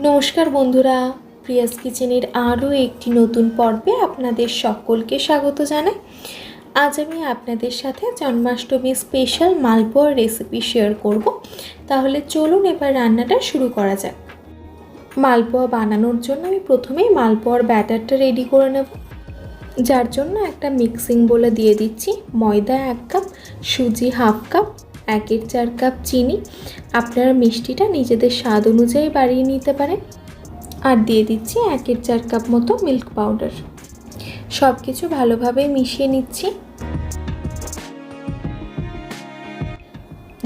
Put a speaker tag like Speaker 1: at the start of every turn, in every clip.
Speaker 1: নমস্কার বন্ধুরা, প্রিয়াস কিচেনের আরও একটি নতুন পর্বে আপনাদের সকলকে স্বাগত জানাই। আজ আমি আপনাদের সাথে জন্মাষ্টমী স্পেশাল মালপোয়ার রেসিপি শেয়ার করব। তাহলে চলুন এবার রান্নাটা শুরু করা যাক। মালপোয়া বানানোর জন্য আমি প্রথমেই মালপোয়ার ব্যাটারটা রেডি করে নেব, যার জন্য একটা মিক্সিং বোলে দিয়ে দিচ্ছি ময়দা 1 কাপ, সুজি 1/2 কাপ, 1/4 কাপ চিনি। আপনারা মিষ্টিটা নিজেদের স্বাদ অনুযায়ী বাড়িয়ে নিতে পারেন। আর দিয়ে দিচ্ছি 1/4 কাপ মতো মিল্ক পাউডার। সব কিছু ভালোভাবে মিশিয়ে নিচ্ছি।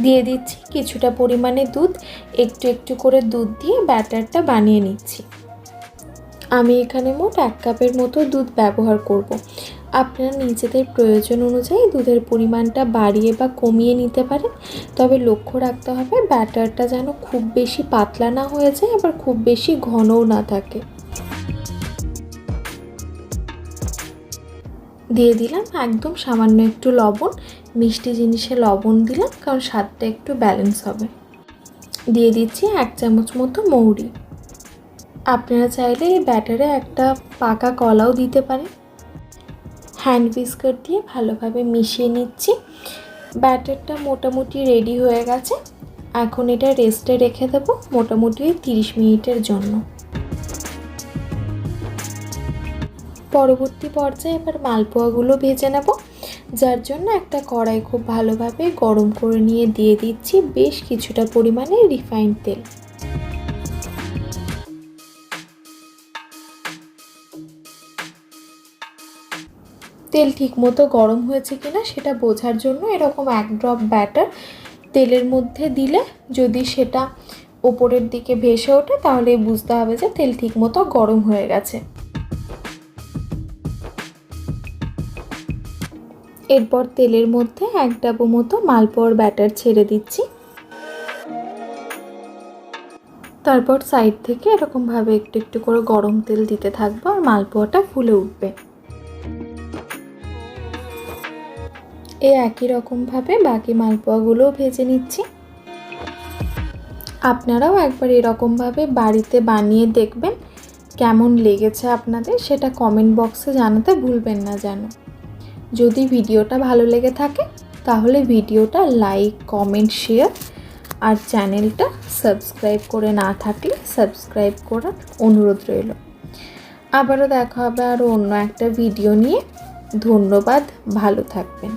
Speaker 1: দিয়ে দিচ্ছি কিছুটা পরিমাণে দুধ। একটু একটু করে দুধ দিয়ে ব্যাটারটা বানিয়ে নিচ্ছি। আমি এখানে মোট 1 কাপের মতো দুধ ব্যবহার করব। আপনারা নিজেদের প্রয়োজন অনুযায়ী দুধের পরিমাণটা বাড়িয়ে বা কমিয়ে নিতে পারেন, তবে লক্ষ্য রাখতে হবে ব্যাটারটা যেন খুব বেশি পাতলা না হয়ে যায়, আবার খুব বেশি ঘনও না থাকে। দিয়ে দিলাম একদম সামান্য একটু লবণ। মিষ্টি জিনিসে লবণ দিলাম কারণ স্বাদটা একটু ব্যালেন্স হবে। দিয়ে দিচ্ছি 1 চামচ মতো মৌরি। আপনারা চাইলে এই ব্যাটারে একটা পাকা কলাও দিতে পারেন। হ্যান্ড হুইস্কার দিয়ে ভালোভাবে মিশিয়ে নিচ্ছি। ব্যাটারটা মোটামুটি রেডি হয়ে গেছে। এখন এটা রেস্টে রেখে দেব মোটামুটি 30 মিনিটের জন্য। পরবর্তী পর্যায়ে এবার মালপোয়াগুলো ভেজে নেব, যার জন্য একটা কড়াই খুব ভালোভাবে গরম করে নিয়ে দিয়ে দিচ্ছি বেশ কিছুটা পরিমাণে রিফাইন্ড তেল। তেল ঠিকমতো গরম হয়েছে কিনা সেটা বোঝার জন্য এরকম 1 ড্রপ ব্যাটার তেলের মধ্যে দিলে যদি সেটা ওপরের দিকে ভেসে ওঠে তাহলে বুঝতে হবে যে তেল ঠিকমতো গরম হয়ে গেছে। এরপর তেলের মধ্যে 1 ডাবু মতো মালপোয়ার ব্যাটার ছেড়ে দিচ্ছি। তারপর সাইড থেকে এরকমভাবে একটু একটু করে গরম তেল দিতে থাকবো আর মালপোয়াটা ফুলে উঠবে। এই একই রকমভাবে বাকি মালপোয়াগুলোও ভেজে নিচ্ছি। আপনারাও একবার এরকমভাবে বাড়িতে বানিয়ে দেখবেন, কেমন লেগেছে আপনাদের সেটা কমেন্ট বক্সে জানাতে ভুলবেন না যেন। যদি ভিডিওটা ভালো লেগে থাকে তাহলে ভিডিওটা লাইক, কমেন্ট, শেয়ার আর চ্যানেলটা সাবস্ক্রাইব করে না থাকলে সাবস্ক্রাইব করার অনুরোধ রইল। আবারও দেখা হবে আরও অন্য একটা ভিডিও নিয়ে। ধন্যবাদ, ভালো থাকবেন।